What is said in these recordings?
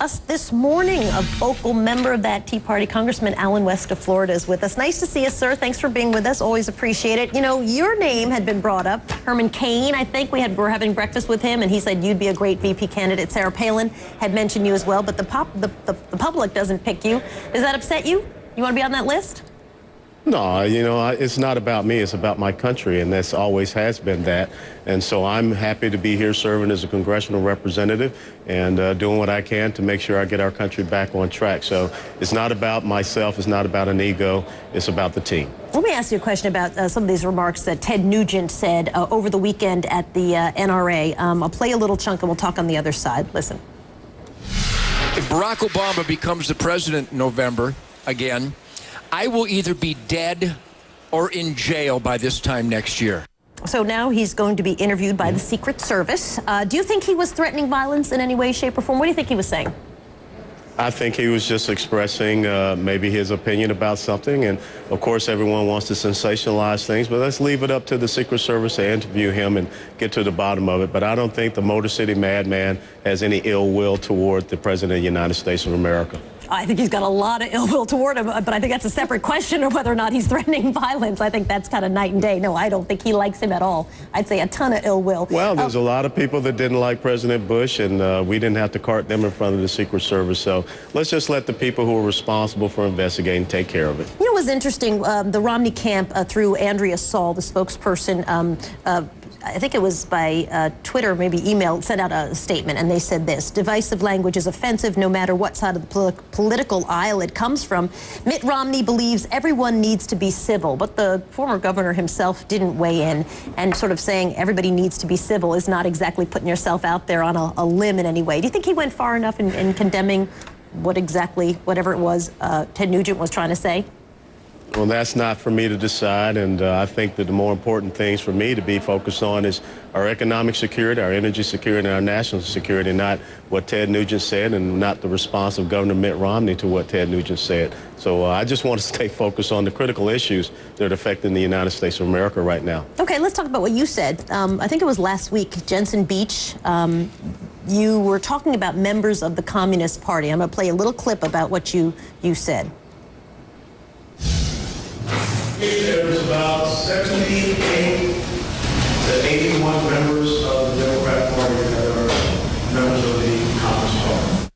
us this morning. A vocal member of that Tea Party, Congressman Allen West of Florida, is with us. Nice to see you, sir. Thanks for being with us. Always appreciate it. You know, your name had been brought up. Herman Cain, I think we're having breakfast with him, and he said you'd be a great VP candidate. Sarah Palin had mentioned you as well, but the public doesn't pick you. Does that upset you? You want to be on that list? No, you know, it's not about me. It's about my country, and that's always has been that. And so I'm happy to be here serving as a congressional representative and doing what I can to make sure I get our country back on track. So it's not about myself. It's not about an ego. It's about the team. Let me ask you a question about some of these remarks that Ted Nugent said over the weekend at the NRA. I'll play a little chunk and we'll talk on the other side. Listen. If Barack Obama becomes the president in November again, I will either be dead or in jail by this time next year. So now he's going to be interviewed by the Secret Service. Do you think he was threatening violence in any way, shape, or form? What do you think he was saying? I think he was just expressing maybe his opinion about something. And, of course, everyone wants to sensationalize things. But let's leave it up to the Secret Service to interview him and get to the bottom of it. But I don't think the Motor City Madman has any ill will toward the President of the United States of America. I think he's got a lot of ill will toward him, but I think that's a separate question of whether or not he's threatening violence. I think that's kind of night and day. No, I don't think he likes him at all. I'd say a ton of ill will. Well, there's a lot of people that didn't like President Bush, and we didn't have to cart them in front of the Secret Service. So let's just let the people who are responsible for investigating take care of it. You know what's interesting? The Romney camp, through Andrea Saul, the spokesperson, I think it was by Twitter, maybe email, sent out a statement, and they said this: divisive language is offensive no matter what side of the political aisle it comes from. Mitt Romney believes everyone needs to be civil, but the former governor himself didn't weigh in, and sort of saying everybody needs to be civil is not exactly putting yourself out there on a limb in any way. Do you think he went far enough in condemning whatever it was Ted Nugent was trying to say? Well, that's not for me to decide, and I think that the more important things for me to be focused on is our economic security, our energy security, and our national security, not what Ted Nugent said and not the response of Governor Mitt Romney to what Ted Nugent said. So I just want to stay focused on the critical issues that are affecting the United States of America right now. Okay, let's talk about what you said. I think it was last week, Jensen Beach. You were talking about members of the Communist Party. I'm going to play a little clip about what you said. There's about 78 to 81 members of the Democratic Party that are members of the Communist Party.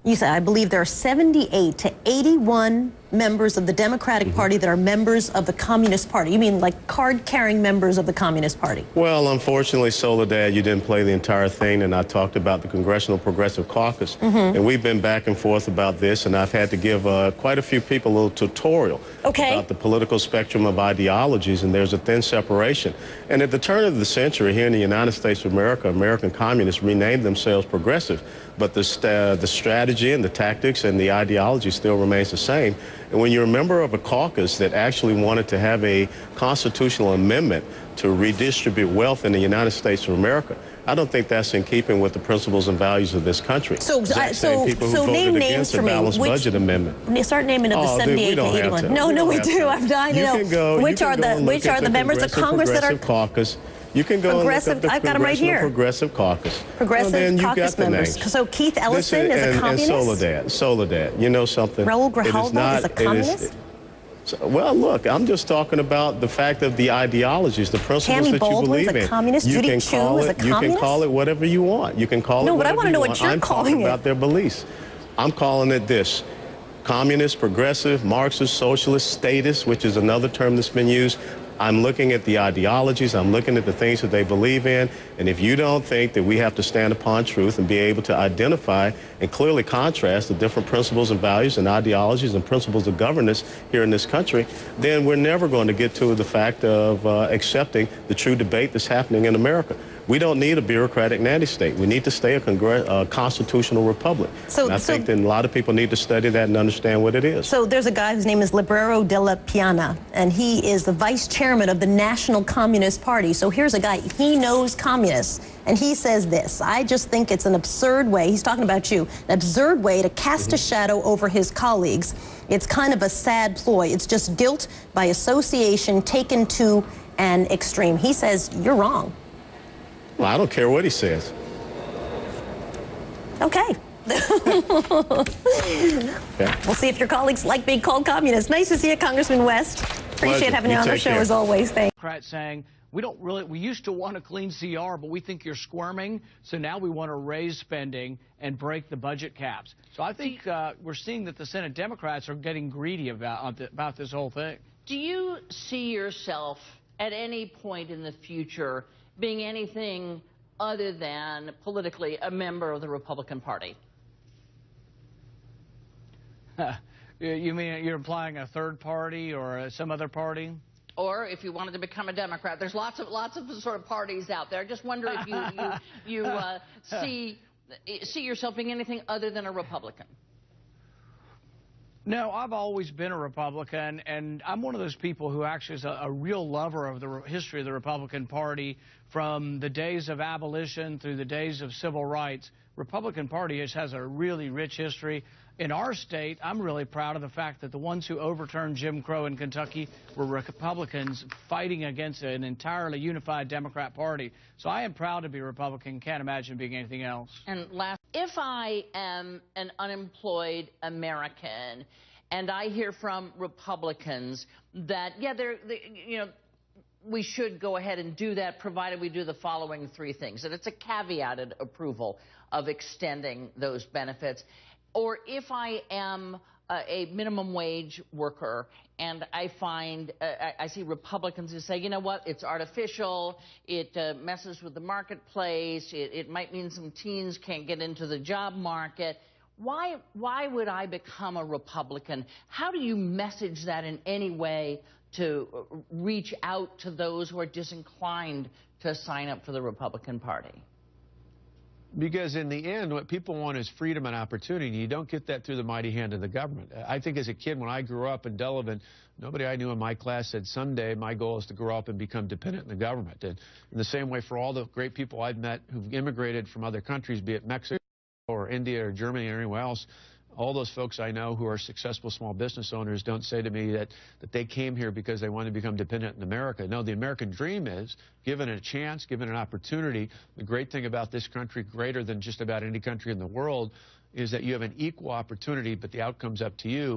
You said, I believe there are 78 to 81 members of the Democratic Party that are members of the Communist Party. You mean like card-carrying members of the Communist Party? Well, unfortunately, Soledad, you didn't play the entire thing, and I talked about the Congressional Progressive Caucus. And we've been back and forth about this, and I've had to give quite a few people a little tutorial about the political spectrum of ideologies, and there's a thin separation. And at the turn of the century here in the United States of America, American communists renamed themselves progressive, but the strategy and the tactics and the ideology still remains the same. And when you're a member of a caucus that actually wanted to have a constitutional amendment to redistribute wealth in the United States of America, I don't think that's in keeping with the principles and values of this country. So name names for me. Balanced budget amendment. Start naming of the 78 to 81. No, we do. I'm dying to know. Which are the members of Congress that are caucus? You can go progressive. I've got them right here. Progressive Caucus. Progressive caucus members. So Keith Ellison is a communist? And Soledad. You know something? Raul Grijalva is a communist? Well, look, I'm just talking about the fact of the ideologies, the principles that you believe in. Tammy Baldwin's a communist. Judy Chu is a communist. You can call it whatever you want. You can call it whatever you want. No, but I want to know what you're calling it. I'm talking about their beliefs. I'm calling it this: communist, progressive, Marxist, socialist, statist, which is another term that's been used. I'm looking at the ideologies, I'm looking at the things that they believe in, and if you don't think that we have to stand upon truth and be able to identify and clearly contrast the different principles and values and ideologies and principles of governance here in this country, then we're never going to get to the fact of accepting the true debate that's happening in America. We don't need a bureaucratic nanny-state. We need to stay a constitutional republic. And I think that a lot of people need to study that and understand what it is. So there's a guy whose name is Librero de la Piana, and he is the vice chairman of the National Communist Party. So here's a guy, he knows communists, and he says this: I just think it's an absurd way, he's talking about you, an absurd way to cast a shadow over his colleagues. It's kind of a sad ploy. It's just guilt by association taken to an extreme. He says, you're wrong. Well, I don't care what he says. Okay. Okay. We'll see if your colleagues like being called communist. Nice to see you, Congressman West. Appreciate Pleasure. having you You on the take show care. as always. Thanks. Democrats saying, we used to want a clean CR, but we think you're squirming, so now we want to raise spending and break the budget caps. So I think we're seeing that the Senate Democrats are getting greedy about this whole thing. Do you see yourself at any point in the future being anything other than politically a member of the Republican Party? You mean you're implying a third party or some other party? Or if you wanted to become a Democrat, there's lots of sort of parties out there. I just wonder if you see yourself being anything other than a Republican. No, I've always been a Republican, and I'm one of those people who actually is a real lover of the history of the Republican Party from the days of abolition through the days of civil rights. Republican Party has a really rich history. In our state, I'm really proud of the fact that the ones who overturned Jim Crow in Kentucky were Republicans fighting against an entirely unified Democrat Party. So I am proud to be a Republican. Can't imagine being anything else. And last, if I am an unemployed American and I hear from Republicans that, yeah, we should go ahead and do that, provided we do the following three things. And it's a caveated approval of extending those benefits. Or if I am a minimum wage worker and I find, I see Republicans who say, you know what, it's artificial, it messes with the marketplace, it might mean some teens can't get into the job market. Why would I become a Republican? How do you message that in any way to reach out to those who are disinclined to sign up for the Republican Party? Because in the end, what people want is freedom and opportunity. You don't get that through the mighty hand of the government. I think as a kid, when I grew up in Delavan, nobody I knew in my class said, someday my goal is to grow up and become dependent in the government. And in the same way, for all the great people I've met who've immigrated from other countries, be it Mexico or India or Germany or anywhere else, all those folks I know who are successful small business owners don't say to me that they came here because they want to become dependent in America. No, the American dream is, given a chance, given an opportunity, the great thing about this country, greater than just about any country in the world, is that you have an equal opportunity, but the outcome's up to you.